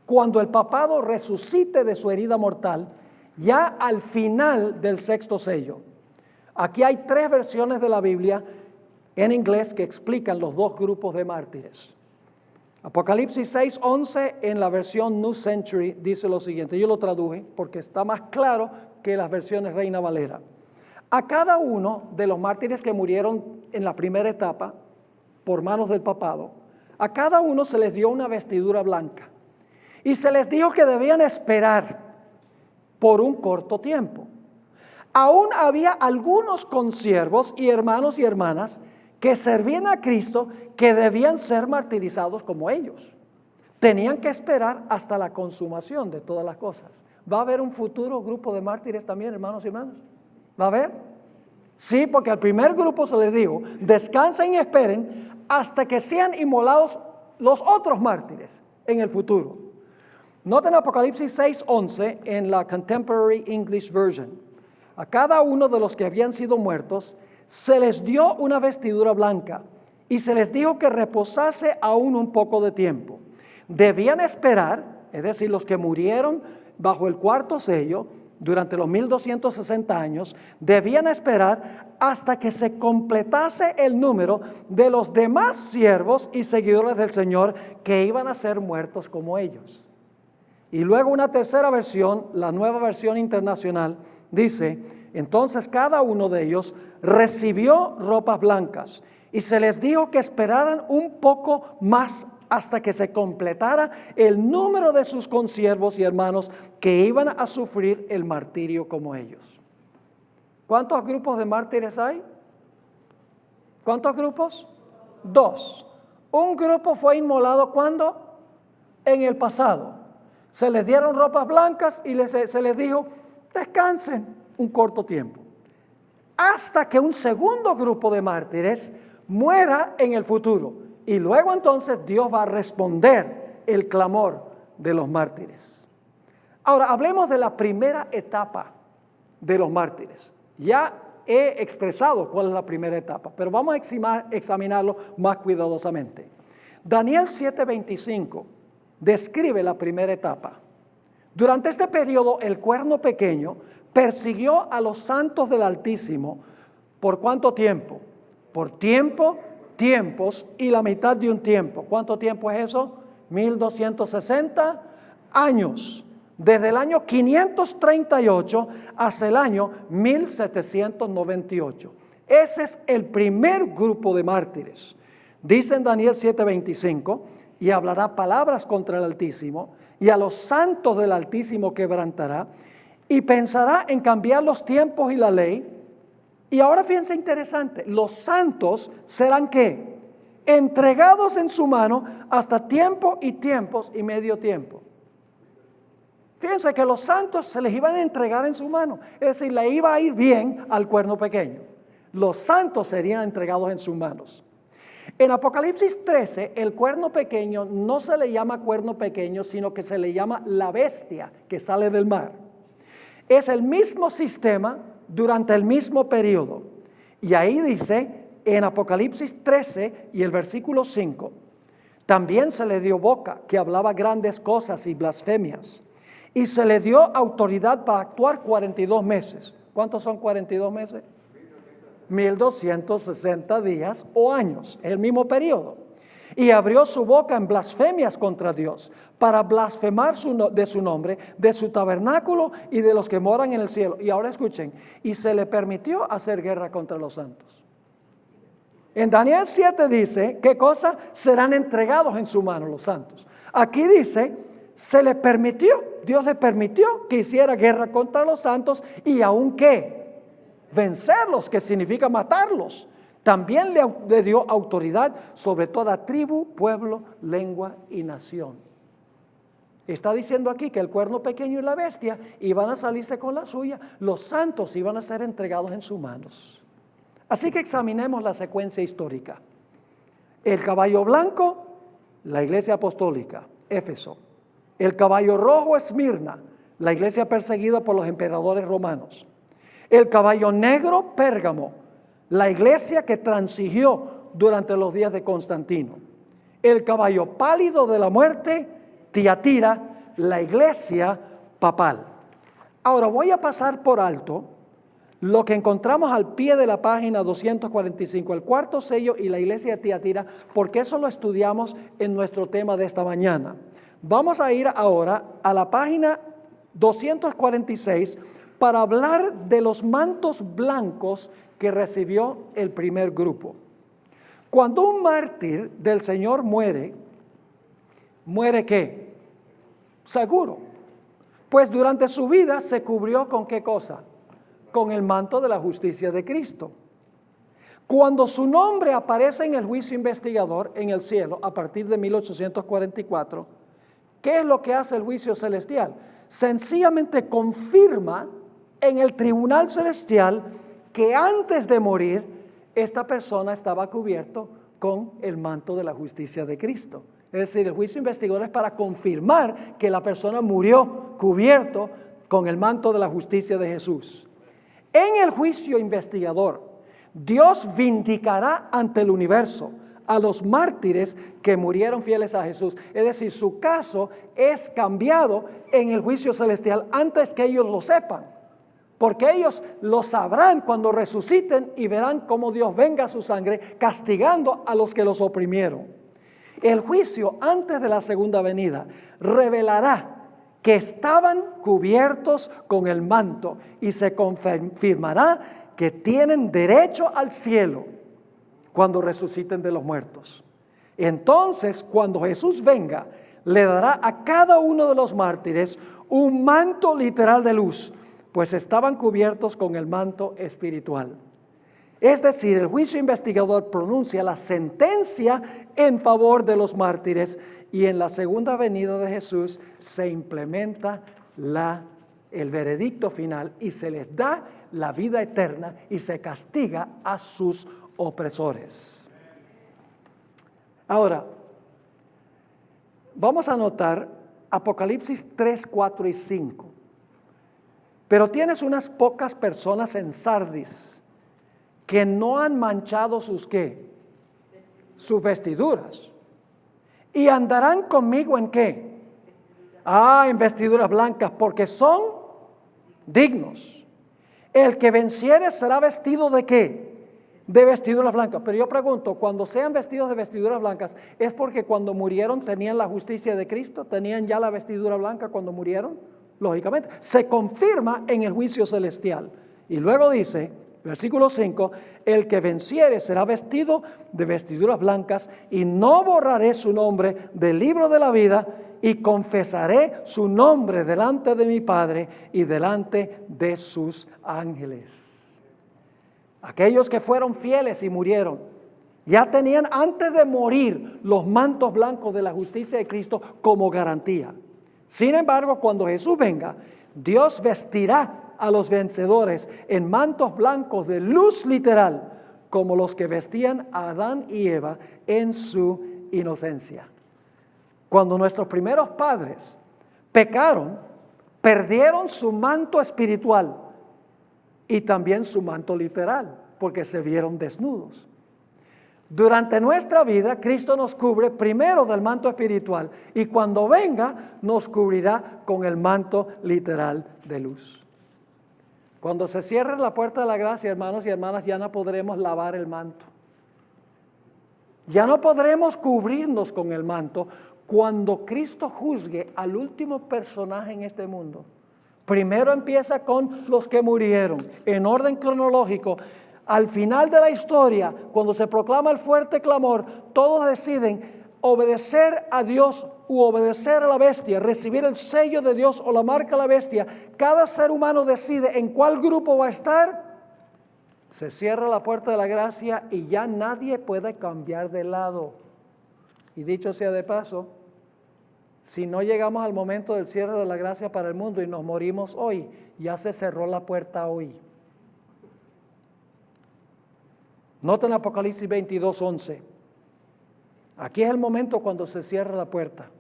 cuando el papado resucite de su herida mortal, ya al final del sexto sello. Aquí hay 3 versiones de la Biblia en inglés que explican los 2 grupos de mártires. Apocalipsis 6:11 en la versión New Century dice lo siguiente, yo lo traduje porque está más claro que las versiones Reina Valera. A cada uno de los mártires que murieron en la primera etapa por manos del papado, a cada uno se les dio una vestidura blanca y se les dijo que debían esperar por un corto tiempo. Aún había algunos consiervos y hermanos y hermanas que servían a Cristo que debían ser martirizados como ellos. Tenían que esperar hasta la consumación de todas las cosas. ¿Va a haber un futuro grupo de mártires también, hermanos y hermanas? ¿Va a haber? Sí, porque al primer grupo se les dijo, descansen y esperen hasta que sean inmolados los otros mártires en el futuro. Noten Apocalipsis 6:11 en la Contemporary English Version. A cada uno de los que habían sido muertos se les dio una vestidura blanca y se les dijo que reposase aún un poco de tiempo. Debían esperar, es decir, los que murieron bajo el cuarto sello durante los 1260 años, debían esperar hasta que se completase el número de los demás siervos y seguidores del Señor que iban a ser muertos como ellos. Y luego una tercera versión, la Nueva Versión Internacional, dice, entonces cada uno de ellos recibió ropas blancas y se les dijo que esperaran un poco más hasta que se completara el número de sus consiervos y hermanos que iban a sufrir el martirio como ellos. ¿Cuántos grupos de mártires hay? ¿Cuántos grupos? 2. Un grupo fue inmolado ¿cuándo? En el pasado. Se les dieron ropas blancas y se les dijo, descansen un corto tiempo. Hasta que un segundo grupo de mártires muera en el futuro. Y luego entonces Dios va a responder el clamor de los mártires. Ahora, hablemos de la primera etapa de los mártires. Ya he expresado cuál es la primera etapa, pero vamos a examinarlo más cuidadosamente. Daniel 7:25 describe la primera etapa. Durante este periodo, el cuerno pequeño persiguió a los santos del Altísimo. ¿Por cuánto tiempo? Por tiempos y la mitad de un tiempo. ¿Cuánto tiempo es eso? 1260 años. Desde el año 538 hasta el año 1798. Ese es el primer grupo de mártires. Dice en Daniel 7:25, y hablará palabras contra el Altísimo, y a los santos del Altísimo quebrantará, y pensará en cambiar los tiempos y la ley. Y ahora fíjense interesante, los santos serán ¿qué? Entregados en su mano hasta tiempo y tiempos y medio tiempo. Fíjense que los santos se les iban a entregar en su mano, es decir, le iba a ir bien al cuerno pequeño. Los santos serían entregados en sus manos. En Apocalipsis 13, el cuerno pequeño no se le llama cuerno pequeño, sino que se le llama la bestia que sale del mar. Es el mismo sistema durante el mismo periodo. Y ahí dice en Apocalipsis 13 y el versículo 5, también se le dio boca que hablaba grandes cosas y blasfemias. Y se le dio autoridad para actuar 42 meses. ¿Cuántos son 42 meses? 1260 días o años, el mismo periodo. Y abrió su boca en blasfemias contra Dios, para blasfemar de su nombre, de su tabernáculo y de los que moran en el cielo. Y ahora escuchen, y se le permitió hacer guerra contra los santos. En Daniel 7 dice, ¿qué cosa? Serán entregados en su mano los santos. Aquí dice, se le permitió, Dios le permitió que hiciera guerra contra los santos y aún ¿qué? Vencerlos, que significa matarlos. También le dio autoridad sobre toda tribu, pueblo, lengua y nación. Está diciendo aquí que el cuerno pequeño y la bestia iban a salirse con la suya. Los santos iban a ser entregados en sus manos. Así que examinemos la secuencia histórica. El caballo blanco, la iglesia apostólica, Éfeso. El caballo rojo, Esmirna, la iglesia perseguida por los emperadores romanos. El caballo negro, Pérgamo, la iglesia que transigió durante los días de Constantino. El caballo pálido de la muerte, Tiatira, la iglesia papal. Ahora voy a pasar por alto lo que encontramos al pie de la página 245, el cuarto sello y la iglesia de Tiatira, porque eso lo estudiamos en nuestro tema de esta mañana. Vamos a ir ahora a la página 246 para hablar de los mantos blancos que recibió el primer grupo. Cuando un mártir del Señor muere, ¿muere qué? Seguro. Pues durante su vida se cubrió ¿con qué cosa? Con el manto de la justicia de Cristo. Cuando su nombre aparece en el juicio investigador en el cielo a partir de 1844, ¿qué es lo que hace el juicio celestial? Sencillamente confirma en el tribunal celestial que antes de morir esta persona estaba cubierto con el manto de la justicia de Cristo. Es decir, el juicio investigador es para confirmar que la persona murió cubierto con el manto de la justicia de Jesús. En el juicio investigador, Dios vindicará ante el universo a los mártires que murieron fieles a Jesús. Es decir, su caso es cambiado en el juicio celestial antes que ellos lo sepan, porque ellos lo sabrán cuando resuciten y verán cómo Dios venga a su sangre castigando a los que los oprimieron. El juicio antes de la segunda venida revelará que estaban cubiertos con el manto y se confirmará que tienen derecho al cielo cuando resuciten de los muertos. Entonces, cuando Jesús venga, le dará a cada uno de los mártires un manto literal de luz, pues estaban cubiertos con el manto espiritual. Es decir, el juicio investigador pronuncia la sentencia en favor de los mártires y en la segunda venida de Jesús se implementa el veredicto final y se les da la vida eterna y se castiga a sus opresores. Ahora, vamos a notar Apocalipsis 3, 4 y 5. Pero tienes unas pocas personas en Sardis que no han manchado sus ¿qué? Sus vestiduras. Y andarán conmigo ¿en qué? En vestiduras blancas, porque son dignos. El que venciere será vestido ¿de qué? De vestiduras blancas. Pero yo pregunto, cuando sean vestidos de vestiduras blancas, ¿es porque cuando murieron tenían la justicia de Cristo? ¿Tenían ya la vestidura blanca cuando murieron? Lógicamente, se confirma en el juicio celestial. Y luego dice, versículo 5, el que venciere será vestido de vestiduras blancas y no borraré su nombre del libro de la vida y confesaré su nombre delante de mi Padre y delante de sus ángeles. Aquellos que fueron fieles y murieron, ya tenían antes de morir los mantos blancos de la justicia de Cristo como garantía. Sin embargo, cuando Jesús venga, Dios vestirá a los vencedores en mantos blancos de luz literal, como los que vestían a Adán y Eva en su inocencia. Cuando nuestros primeros padres pecaron, perdieron su manto espiritual y también su manto literal, porque se vieron desnudos. Durante nuestra vida, Cristo nos cubre primero del manto espiritual y cuando venga nos cubrirá con el manto literal de luz. Cuando se cierre la puerta de la gracia, hermanos y hermanas, ya no podremos lavar el manto. Ya no podremos cubrirnos con el manto cuando Cristo juzgue al último personaje en este mundo. Primero empieza con los que murieron, en orden cronológico. Al final de la historia, cuando se proclama el fuerte clamor, todos deciden obedecer a Dios u obedecer a la bestia, recibir el sello de Dios o la marca de la bestia. Cada ser humano decide en cuál grupo va a estar. Se cierra la puerta de la gracia y ya nadie puede cambiar de lado. Y dicho sea de paso, si no llegamos al momento del cierre de la gracia para el mundo y nos morimos hoy, ya se cerró la puerta hoy. Noten Apocalipsis 22, 11. Aquí es el momento cuando se cierra la puerta.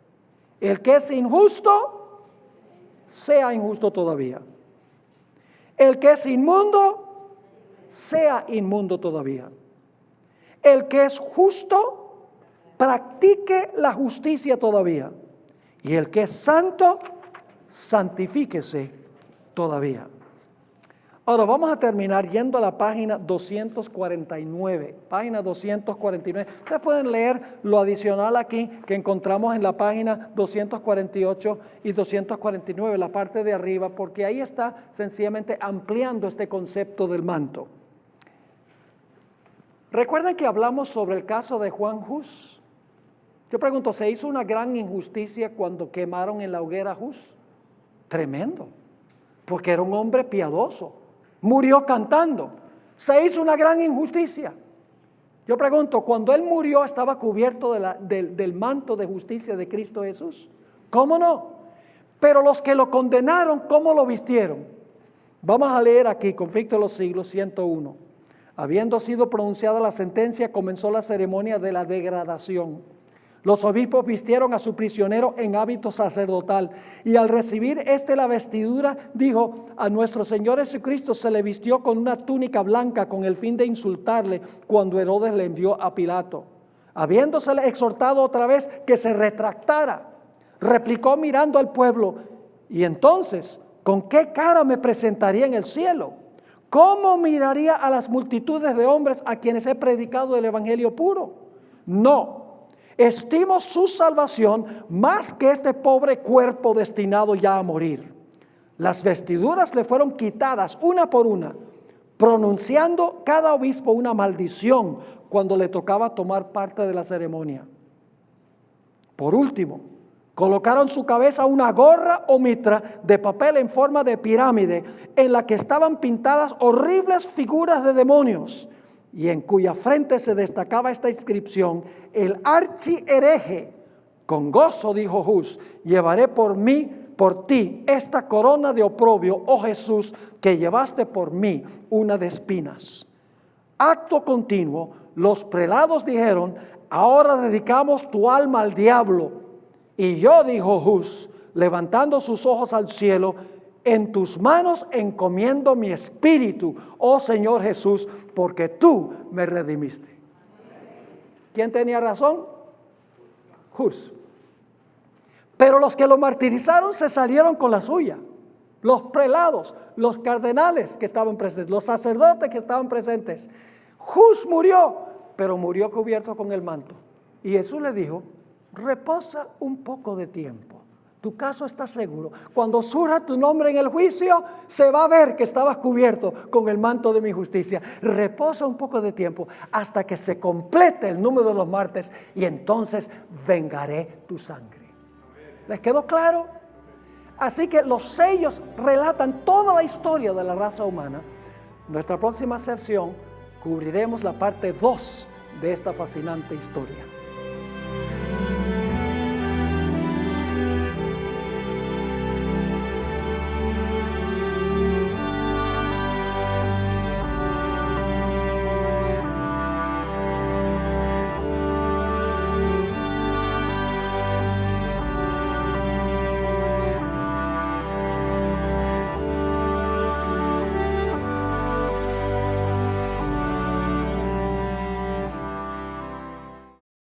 El que es injusto, sea injusto todavía. El que es inmundo, sea inmundo todavía. El que es justo, practique la justicia todavía. Y el que es santo, santifíquese todavía. Ahora vamos a terminar yendo a la página 249. Página 249. Ustedes pueden leer lo adicional aquí que encontramos en la página 248 y 249, la parte de arriba, porque ahí está sencillamente ampliando este concepto del manto. ¿Recuerdan que hablamos sobre el caso de Juan Hus? Yo pregunto, ¿se hizo una gran injusticia cuando quemaron en la hoguera a Hus? Tremendo, porque era un hombre piadoso. Murió cantando. Se hizo una gran injusticia. Yo pregunto, cuando él murió, ¿estaba cubierto del manto de justicia de Cristo Jesús? ¿Cómo no? Pero los que lo condenaron, ¿cómo lo vistieron? Vamos a leer aquí, Conflicto de los Siglos 101. Habiendo sido pronunciada la sentencia, comenzó la ceremonia de la degradación. Los obispos vistieron a su prisionero en hábito sacerdotal, y al recibir la vestidura, dijo: a nuestro Señor Jesucristo se le vistió con una túnica blanca con el fin de insultarle cuando Herodes le envió a Pilato. Habiéndosele exhortado otra vez que se retractara, replicó mirando al pueblo: y entonces, ¿con qué cara me presentaría en el cielo? ¿Cómo miraría a las multitudes de hombres a quienes he predicado el evangelio puro? No. Estimo su salvación más que este pobre cuerpo destinado ya a morir. Las vestiduras le fueron quitadas una por una, pronunciando cada obispo una maldición cuando le tocaba tomar parte de la ceremonia. Por último, colocaron su cabeza una gorra o mitra de papel en forma de pirámide, en la que estaban pintadas horribles figuras de demonios, y en cuya frente se destacaba esta inscripción: el archihereje. Con gozo, dijo Hus, llevaré por ti esta corona de oprobio, oh Jesús, que llevaste por mí una de espinas. Acto continuo, los prelados dijeron: ahora dedicamos tu alma al diablo. Y yo, dijo Hus, levantando sus ojos al cielo: en tus manos encomiendo mi espíritu, oh Señor Jesús, porque tú me redimiste. ¿Quién tenía razón? Hus. Pero los que lo martirizaron se salieron con la suya. Los prelados, los cardenales que estaban presentes, los sacerdotes que estaban presentes. Hus murió, pero murió cubierto con el manto. Y Jesús le dijo: reposa un poco de tiempo. Tu caso está seguro. Cuando surja tu nombre en el juicio, se va a ver que estabas cubierto con el manto de mi justicia. Reposa un poco de tiempo hasta que se complete el número de los mártires, y entonces vengaré tu sangre. ¿Les quedó claro? Así que los sellos relatan toda la historia de la raza humana. Nuestra próxima sección cubriremos la parte 2 de esta fascinante historia.